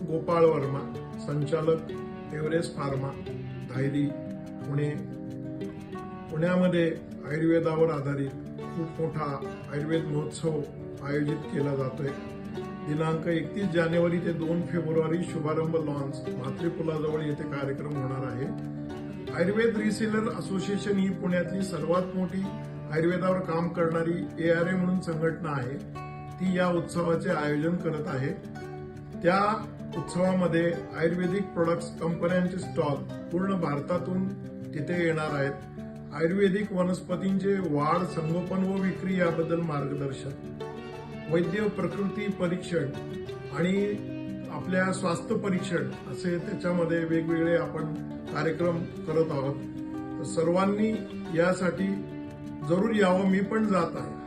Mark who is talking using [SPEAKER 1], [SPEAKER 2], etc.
[SPEAKER 1] गोपाळ वर्मा, संचालक Everest pharma, Dhayari, Pune. पुण्यामध्ये आयुर्वेदावर आधारित खूप मोठा आयुर्वेद महोत्सव आयोजित केला जातोय. दिनांक 31 जानेवारी ते 2 फेब्रुवारी शुभारंभ लॉन्च भात्रीपुलाजवळ येथे कार्यक्रम होणार आहे. आयुर्वेद रिसेलर असोसिएशन ही पुण्यातली सर्वात मोठी आयुर्वेदावर काम करणारी ARA म्हणून संघटना आहे. ती या उत्सवाचे आयोजन करत आहे. त्या उत्सवामध्ये आयुर्वेदिक प्रोडक्ट्स कंपन्यांचे स्टॉल पूर्ण भारतातून तिथे येणार आहेत. आयुर्वेदिक वनस्पतींचे वाढ, संगोपन व विक्री याबद्दल मार्गदर्शन, वैद्य प्रकृती परीक्षण आणि आपल्या स्वास्थ्य परीक्षण असे त्याच्यामध्ये वेगवेगळे आपण कार्यक्रम करत आहोत. तर सर्वांनी यासाठी जरूर यावं. मी पण जात आहे.